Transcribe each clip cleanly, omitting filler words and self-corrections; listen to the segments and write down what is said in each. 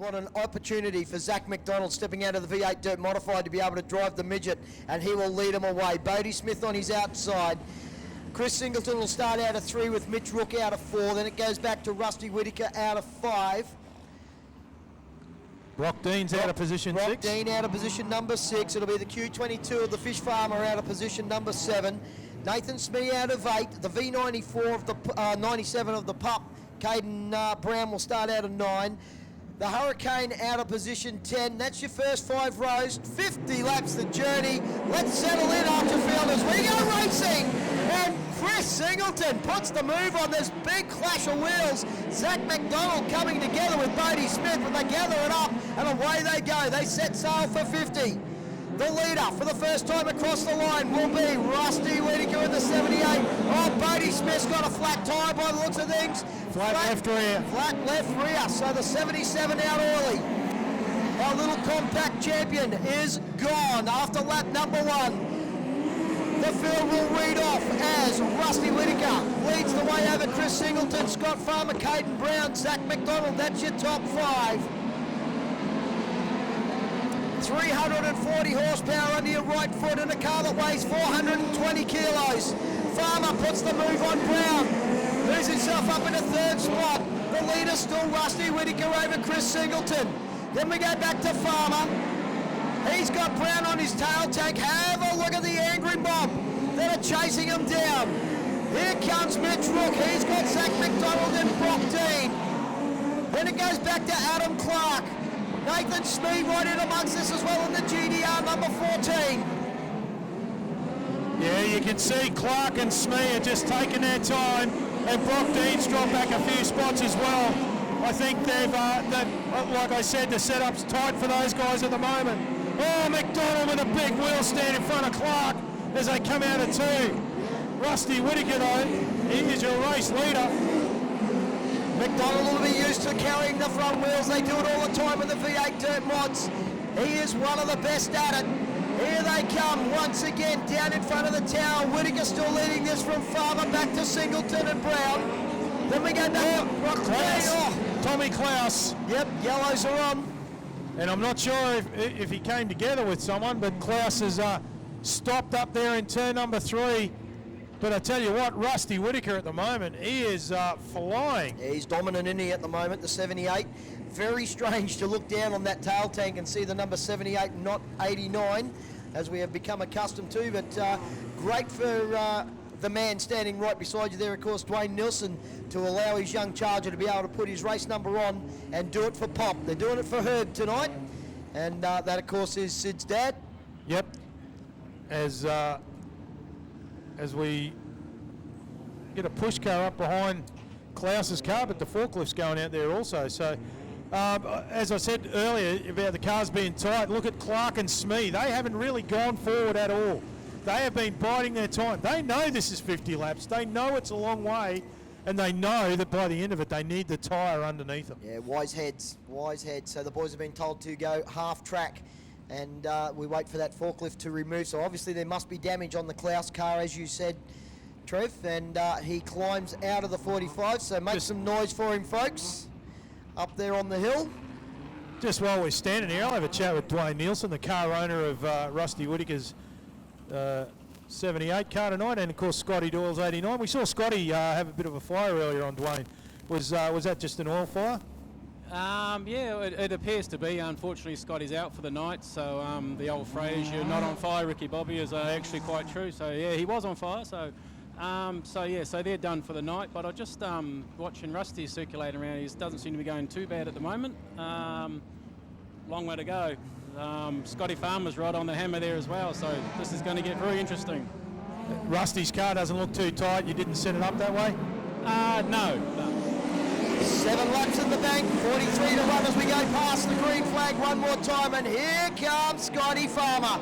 what an opportunity for Zach McDonald stepping out of the V8 Dirt Modified to be able to drive the Midget, and he will lead him away. Bodie Smith on his outside. Chris Singleton will start out of 3 with Mitch Rook out of 4. Then it goes back to Rusty Whittaker out of 5. Brock Dean's out of position 6. Brock Dean out of position number 6. It'll be the Q22 of the Fish Farmer out of position number 7. Nathan Smee out of 8. The V94 of the 97 of the Pup, Caden Brown, will start out of 9. The Hurricane out of position 10. That's your first 5 rows. 50 laps the journey. Let's settle in, Archerfield, as we go racing. And Chris Singleton puts the move on this big clash of wheels. Zach McDonald coming together with Bodie Smith, but they gather it up and away they go. They set sail for 50. The leader for the first time across the line will be Rusty Whittaker in the 78. Oh, Bodie Smith's got a flat tyre by the looks of things. Flat left rear. Flat left rear, so the 77 out early. Our little compact champion is gone after lap number 1. The field will read off as Rusty Whittaker leads the way over Chris Singleton, Scott Farmer, Caden Brown, Zach McDonald. That's your top 5. 340 horsepower under your right foot in a car that weighs 420 kilos. Farmer puts the move on Brown, moves himself up in a 3rd spot. The leader still Rusty Whittaker over Chris Singleton. Then we go back to Farmer. He's got Brown on his tail tank. Have a look at the angry mob that are chasing him down. Here comes Mitch Rook. He's got Zach McDonald and Brock Dean. Then it goes back to Adam Clark. Nathan Smee right in amongst this as well in the GDR number 14. Yeah, you can see Clark and Smee are just taking their time, and Brock Dean's dropped back a few spots as well. I think they've, like I said, the setup's tight for those guys at the moment. Oh, McDonald with a big wheel stand in front of Clark as they come out of 2. Rusty Whittaker, though, he is your race leader. McDonald will be used to carrying the front wheels. They do it all the time in the V8 Dirt Mods. He is one of the best at it. Here they come once again down in front of the tower. Whittaker still leading this from Farmer back to Singleton and Brown. Then we go back to Brock Dean. Tommy Klaus. Yep, yellows are on. And I'm not sure if he came together with someone, but Klaus has stopped up there in turn number 3. But I tell you what, Rusty Whittaker at the moment, he is flying. Yeah, he's dominant in here at the moment, the 78. Very strange to look down on that tail tank and see the number 78, not 89, as we have become accustomed to. But great for the man standing right beside you there, of course, Dwayne Nielsen, to allow his young charger to be able to put his race number on and do it for Pop. They're doing it for Herb tonight, and that, of course, is Sid's dad. Yep. As we get a push car up behind Klaus's car, but the forklift's going out there also. So, as I said earlier about the cars being tight, look at Clark and Smee. They haven't really gone forward at all. They have been biding their time. They know this is 50 laps. They know it's a long way, and they know that by the end of it, they need the tyre underneath them. Yeah, wise heads, wise heads. So the boys have been told to go half track, and we wait for that forklift to remove. So obviously there must be damage on the Klaus car, as you said, Trev, and he climbs out of the 45. So make some noise for him, folks, up there on the hill. Just while we're standing here, I'll have a chat with Dwayne Nielsen, the car owner of Rusty Whittaker's 78 car tonight, and of course Scotty Doyle's 89. We saw Scotty have a bit of a fire earlier on, Dwayne. Was that just an oil fire? Yeah, it appears to be. Unfortunately, Scotty's out for the night, so the old phrase, you're not on fire, Ricky Bobby, is actually quite true. So yeah, he was on fire, so they're done for the night. But I just watching Rusty circulating around, he doesn't seem to be going too bad at the moment. Long way to go. Scotty Farmer's right on the hammer there as well, so this is going to get very interesting. Rusty's car doesn't look too tight. You didn't set it up that way? No. 7 laps in the bank, 43 to run as we go past the green flag one more time, and here comes Scotty Farmer.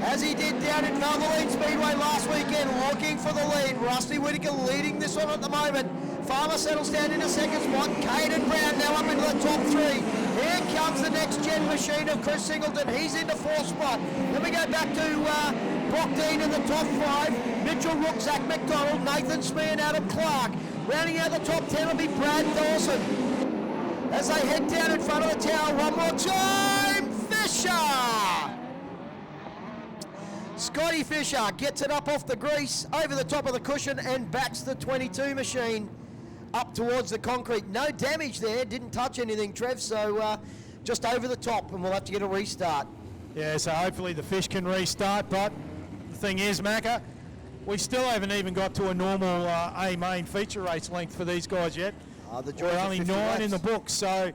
As he did down at Valvoline Speedway last weekend, looking for the lead. Rusty Whittaker leading this one at the moment. Farmer settles down in a 2nd spot. Caden Brown now up into the top 3. Here comes the next gen machine of Chris Singleton. He's in the 4th spot. Then we go back to Brock Dean in the top 5. Mitchell Rook, Zach McDonald, Nathan Smee and Adam Clark. Rounding out the top 10 will be Brad Dawson. as they head down in front of the tower one more time. Fisher! Scotty Fisher gets it up off the grease, over the top of the cushion, and backs the 22 machine up towards the concrete. No damage there, didn't touch anything, Trev, so just over the top, and we'll have to get a restart. Yeah, so hopefully the Fish can restart, but the thing is, Macca, we still haven't even got to a normal A main feature race length for these guys yet. We're only 9 in the book, so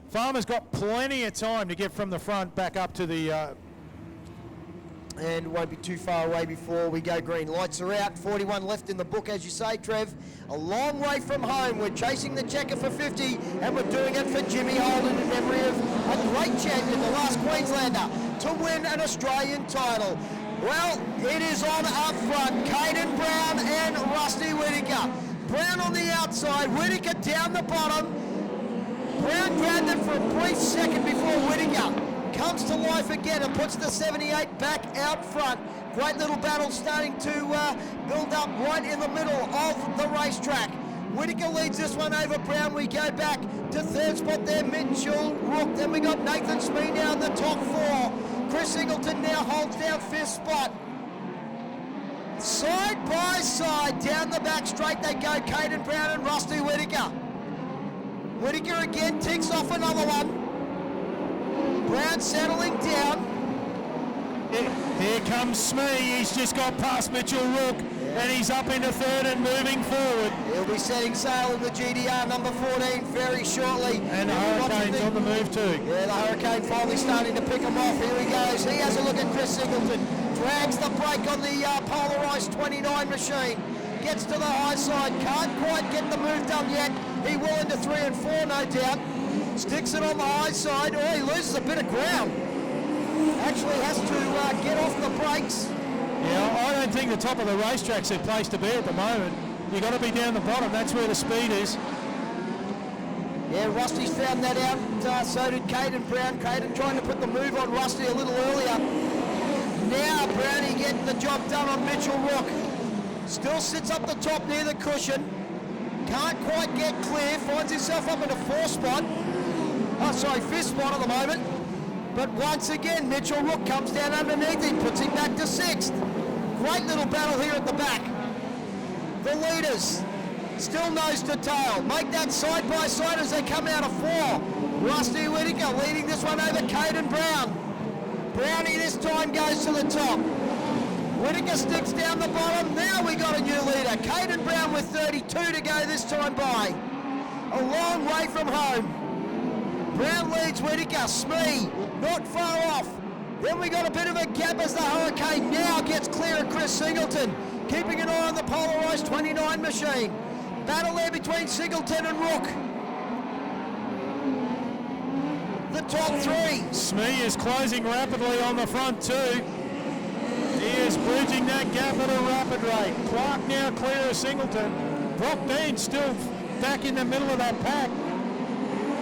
Farmer's got plenty of time to get from the front back up to the... and won't be too far away before we go green. Lights are out, 41 left in the book, as you say, Trev. A long way from home. We're chasing the checker for 50, and we're doing it for Jimmy Holden in memory of a great champion, the last Queenslander, to win an Australian title. Well, it is on up front. Caden Brown and Rusty Whittaker. Brown on the outside, Whittaker down the bottom. Brown grabbed it for a brief second before Whittaker comes to life again and puts the 78 back out front. Great little battle starting to build up right in the middle of the racetrack. Whittaker leads this one over Brown. We go back to third spot there, Mitchell Rook. Then we got Nathan Smee now in the top 4. Chris Singleton now holds down 5th spot. Side by side down the back straight they go, Caden Brown and Rusty Whittaker. Whittaker again ticks off another one. Brown settling down. Here comes Smee. He's just got past Mitchell Rook, and he's up into 3rd and moving forward. He'll be setting sail in the GDR number 14 very shortly. And the Hurricane's on the move too. Yeah, the Hurricane finally starting to pick him off. Here he goes. He has a look at Chris Singleton. Drags the brake on the polarised 29 machine. Gets to the high side. Can't quite get the move done yet. He will into 3 and 4, no doubt. Sticks it on the high side. Oh, he loses a bit of ground. Actually has to get off the brakes. Yeah, I don't think the top of the racetrack's a place to be at the moment. You've got to be down the bottom. That's where the speed is. Yeah, Rusty's found that out. So did Caden Brown. Caden trying to put the move on Rusty a little earlier. Now Brownie getting the job done on Mitchell Rook. Still sits up the top near the cushion. Can't quite get clear. Finds himself up in a 4th spot. Oh, sorry, 5th spot at the moment. But once again, Mitchell Rook comes down underneath him, puts him back to 6th. Great little battle here at the back. The leaders still nose to tail. Make that side by side as they come out of 4. Rusty Whittaker leading this one over Caden Brown. Brownie this time goes to the top. Whittaker sticks down the bottom. Now we got a new leader. Caden Brown with 32 to go this time by. A long way from home. Brown leads Whittaker. Smee not far off. Then we got a bit of a gap as the Hurricane now gets clear of Chris Singleton. Keeping an eye on the polarised 29 machine. Battle there between Singleton and Rook. The top 3. Smee is closing rapidly on the front too. He is bridging that gap at a rapid rate. Clark now clear of Singleton. Brock Dean still back in the middle of that pack.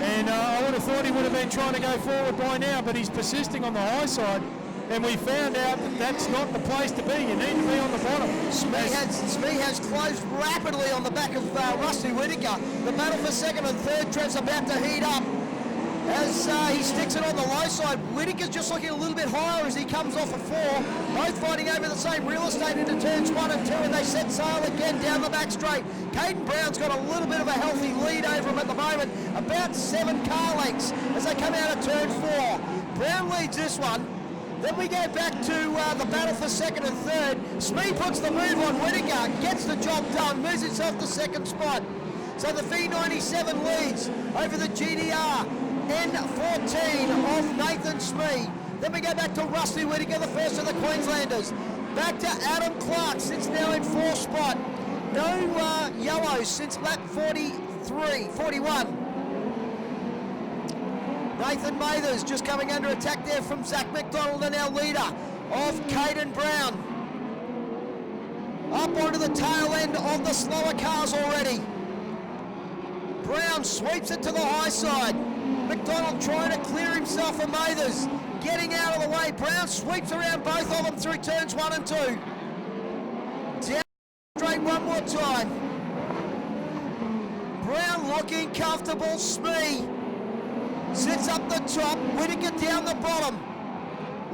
And I would have thought he would have been trying to go forward by now, but he's persisting on the high side. And we found out that that's not the place to be. You need to be on the bottom. Smee has closed rapidly on the back of Rusty Whittaker. The battle for 2nd and 3rd, Trev's about to heat up. As he sticks it on the low side, Whittaker's just looking a little bit higher as he comes off a 4. Both fighting over the same real estate into turns 1 and 2, and they set sail again down the back straight. Caden Brown's got a little bit of a healthy lead over him at the moment, about 7 car lengths as they come out of turn 4. Brown leads this one. Then we go back to the battle for 2nd and 3rd. Smee puts the move on Whittaker, gets the job done, moves himself to 2nd spot. So the V97 leads over the GDR N14 of Nathan Smee. Then we go back to Rusty Whittaker, the first of the Queenslanders. Back to Adam Clark, sits now in 4th spot. No yellows since lap 41. Nathan Mathers just coming under attack there from Zach McDonald, and our leader of Caden Brown. Up onto the tail end of the slower cars already. Brown sweeps it to the high side. McDonald trying to clear himself from Mathers. Getting out of the way. Brown sweeps around both of them through turns 1 and 2. Down straight one more time. Brown looking comfortable. Smee sits up the top, Whittaker down the bottom.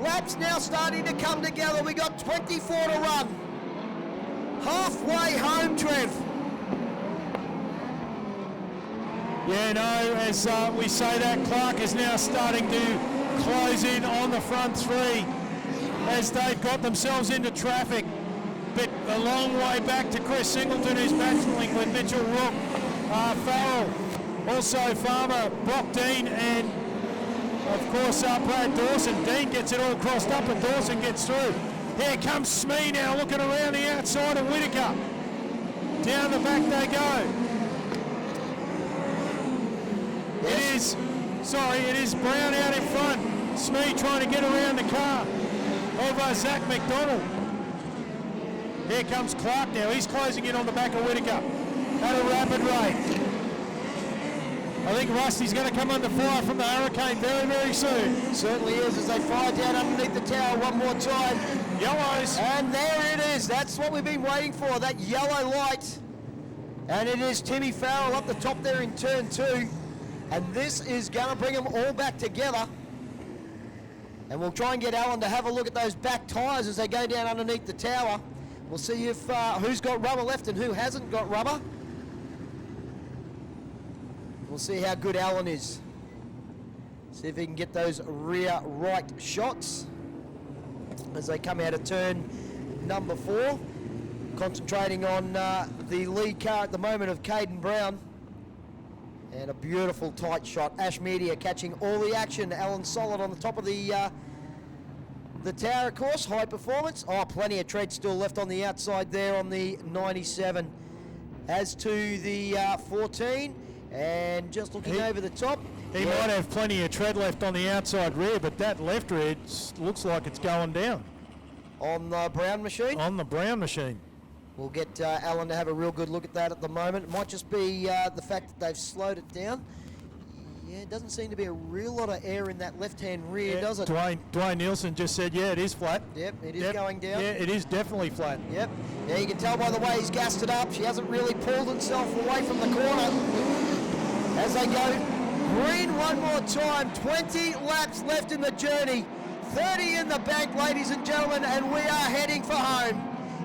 Laps now starting to come together. We got 24 to run. Halfway home, Trev. Yeah, no, as we say that, Clark is now starting to close in on the front three as they've got themselves into traffic. But a long way back to Chris Singleton, who's battling with Mitchell Rook, Farrell, also Farmer, Brock Dean, and of course Brad Dawson. Dean gets it all crossed up and Dawson gets through. Here comes Smee now looking around the outside of Whittaker. Down the back they go. It is Brown out in front. Smee trying to get around the car over Zach McDonald. Here comes Clark now. He's closing in on the back of Whittaker at a rapid rate. I think Rusty's going to come under fire from the Hurricane very, very soon. Certainly is, as they fire down underneath the tower one more time. Yellows. And there it is. That's what we've been waiting for, that yellow light. And it is Timmy Farrell up the top there in turn 2. And this is going to bring them all back together. And we'll try and get Alan to have a look at those back tyres as they go down underneath the tower. We'll see if who's got rubber left and who hasn't got rubber. We'll see how good Alan is. See if he can get those rear right shots as they come out of turn number 4. Concentrating on the lead car at the moment of Caden Brown. And a beautiful tight shot. Ash Media catching all the action. Alan solid on the top of the tower, of course. High performance. Oh, plenty of tread still left on the outside there on the 97. As to the 14, and just looking over the top. He might have plenty of tread left on the outside rear, but that left rear looks like it's going down. On the Brown machine? On the Brown machine. We'll get Alan to have a real good look at that at the moment. It might just be the fact that they've slowed it down. Yeah, it doesn't seem to be a real lot of air in that left-hand rear, does it? Dwayne Nielsen just said, yeah, it is flat. Yep, it is going down. Yeah, it is definitely flat. Yep. Yeah, you can tell by the way he's gassed it up. She hasn't really pulled herself away from the corner. As they go green one more time. 20 laps left in the journey. 30 in the bank, ladies and gentlemen, and we are heading for home.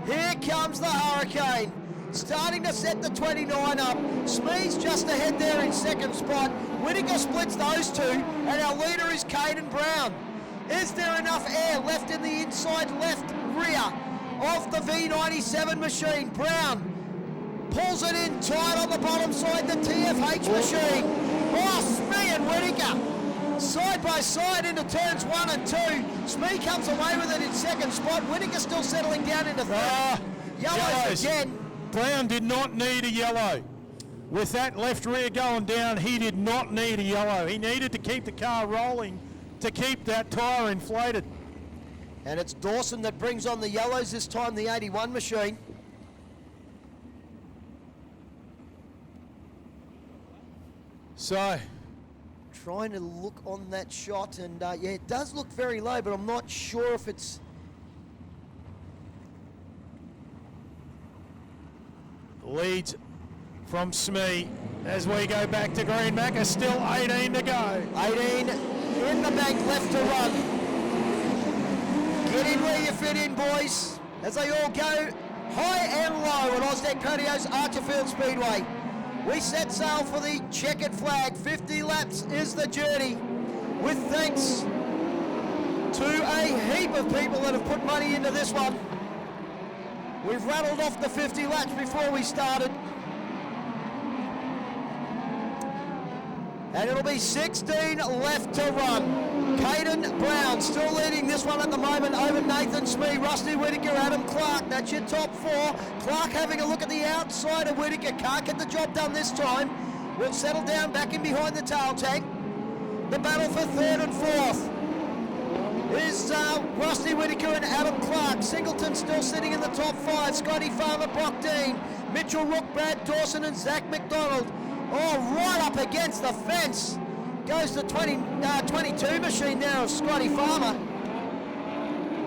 Here comes the Hurricane, starting to set the 29 up. Smee's just ahead there in second spot. Whittaker splits those two, and our leader is Caden Brown. Is there enough air left in the inside left rear of the V97 machine? Brown pulls it in tight on the bottom side, the TFH machine. Oh, Smee and Whittaker side by side into turns 1 and 2. Smee comes away with it in second spot. Whittaker still settling down into third. Yellows again. Brown did not need a yellow. With that left rear going down, he did not need a yellow. He needed to keep the car rolling to keep that tyre inflated. And it's Dawson that brings on the yellows this time, the 81 machine. So, trying to look on that shot, and yeah, it does look very low, but I'm not sure if it's... Leads from Smee as we go back to Green Macca, still 18 to go. 18 in the bank left to run. Get in where you fit in, boys, as they all go high and low at Ausdeck Patio's Archerfield Speedway. We set sail for the checkered flag. 50 laps is the journey, with thanks to a heap of people that have put money into this one. We've rattled off the 50 laps before we started. And it'll be 16 left to run. Caden Brown still leading this one at the moment over Nathan Smee, Rusty Whittaker, Adam Clark. That's your top 4. Clark having a look at the outside of Whittaker. Can't get the job done this time. We'll settle down back in behind the tail tank. The battle for 3rd and 4th is Rusty Whittaker and Adam Clark. Singleton still sitting in the top 5. Scotty Farmer, Brock Dean, Mitchell Rook, Brad Dawson and Zach McDonald. Oh, right up against the fence. Goes the 22 machine now of Scotty Farmer.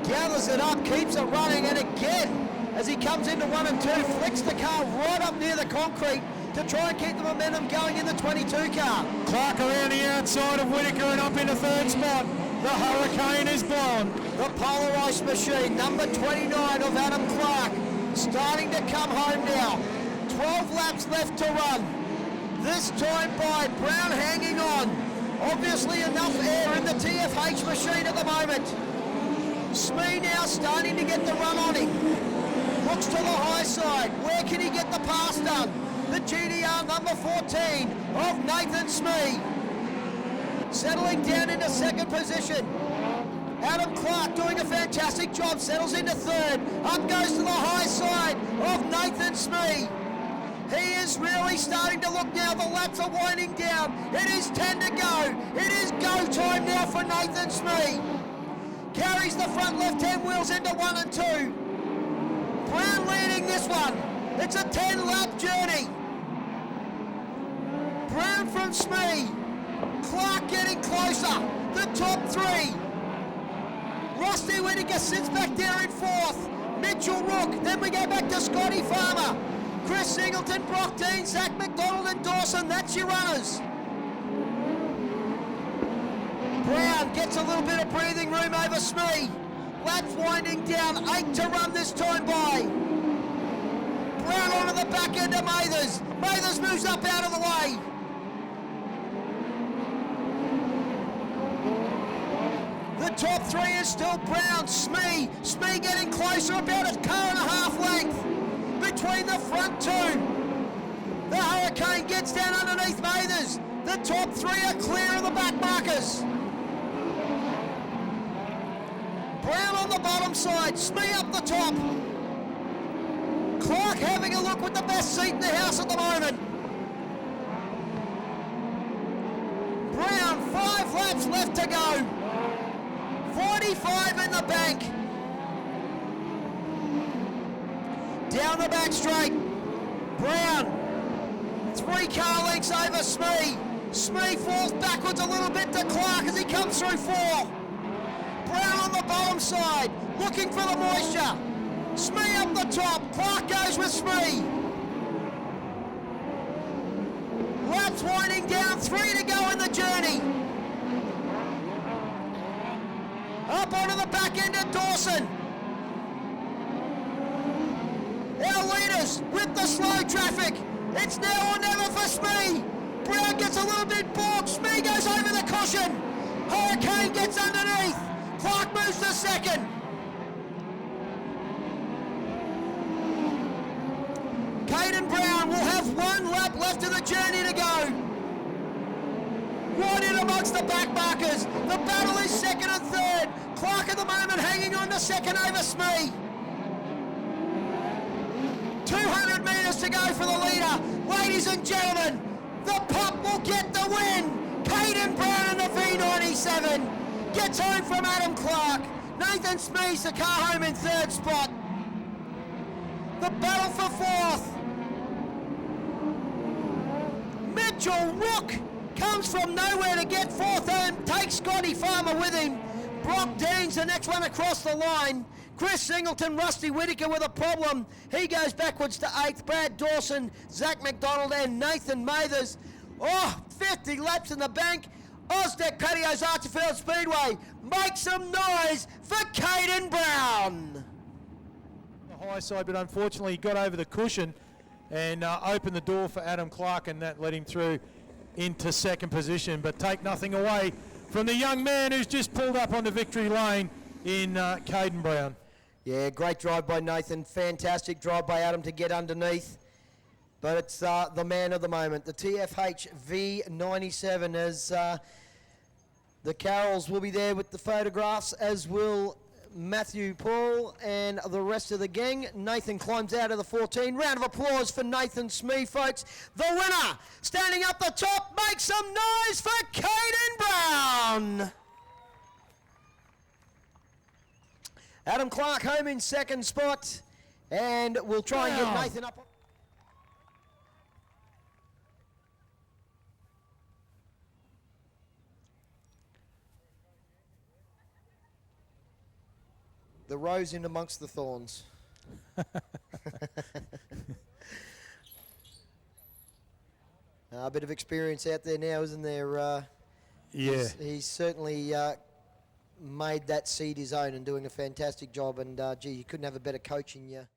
Gathers it up, keeps it running, and again, as he comes into 1 and 2, flicks the car right up near the concrete. to try and keep the momentum going in the 22 car. Clark around the outside of Whitaker and up into third spot. The Hurricane is blown. The polarised machine, number 29 of Adam Clark, starting to come home now. 12 laps left to run. This time by Brown hanging on. Obviously enough air in the TFH machine at the moment. Smee now starting to get the run on him. Looks to the high side. Where can he get the pass done? The GDR number 14 of Nathan Smee. Settling down into second position. Adam Clark doing a fantastic job, settles into third. Up goes to the high side of Nathan Smee. He is really starting to look now. The laps are winding down. It is 10 to go. It is go time now for Nathan Smee. Carries the front left-hand wheels into 1 and 2. Brown leading this one. It's a 10-lap journey. Brown from Smee. Clark getting closer. The top 3. Rusty Whitaker sits back there in 4th. Mitchell Rook. Then we go back to Scotty Farmer. Chris Singleton, Brock Dean, Zach McDonald and Dawson. That's your runners. Brown gets a little bit of breathing room over Smee. Laps winding down, 8 to run this time by. Brown onto the back end of Mathers. Mathers moves up out of the way. The top 3 is still Brown, Smee. Smee getting closer, about a car and a half length between the front 2. The Hurricane gets down underneath Mathers. The top 3 are clear of the back markers. Brown on the bottom side, Smee up the top. Clark having a look with the best seat in the house at the moment. Brown, 5 laps left to go. 45 in the bank. Down the back straight. Brown, 3 car lengths over Smee. Smee falls backwards a little bit to Clark as he comes through 4. Brown on the bottom side, looking for the moisture. Smee up the top, Clark goes with Smee. Laps winding down, 3 to go in the journey. Up onto the back end of Dawson. Our leaders with the slow traffic. It's now or never for Smee. Brown gets a little bit bored. Smee goes over the cushion. Hurricane gets underneath. Clark moves to second. Caden Brown will have 1 lap left of the journey to go. Right in amongst the back markers. The battle is second and third. Clark at the moment hanging on to second over Smee. 200 metres to go for the leader. Ladies and gentlemen, the pup will get the win. Caden Brown in the V97 gets home from Adam Clark. Nathan Smee's the car home in 3rd spot. The battle for 4th. Mitchell Rook comes from nowhere to get 4th and takes Scotty Farmer with him. Brock Dean's the next one across the line. Chris Singleton, Rusty Whitaker with a problem. He goes backwards to 8th. Brad Dawson, Zach McDonald and Nathan Mathers. 50 laps in the bank. Ozdeck Patios Archerfield Speedway. Make some noise for Caden Brown. The high side, but unfortunately he got over the cushion and opened the door for Adam Clark, and that led him through into second position. But take nothing away from the young man who's just pulled up onto victory lane in Caden Brown. Yeah, great drive by Nathan. Fantastic drive by Adam to get underneath. But it's the man of the moment, the TFH V97, as the Carrolls will be there with the photographs, as will Matthew Paul and the rest of the gang. Nathan climbs out of the 14. Round of applause for Nathan Smee, folks. The winner, standing up the top, make some noise for Caden Brown. Adam Clark home in 2nd spot, and we'll try and get Nathan up. The rose in amongst the thorns. A bit of experience out there now, isn't there? Yeah. He's certainly made that seat his own and doing a fantastic job. And, gee, you couldn't have a better coach in you.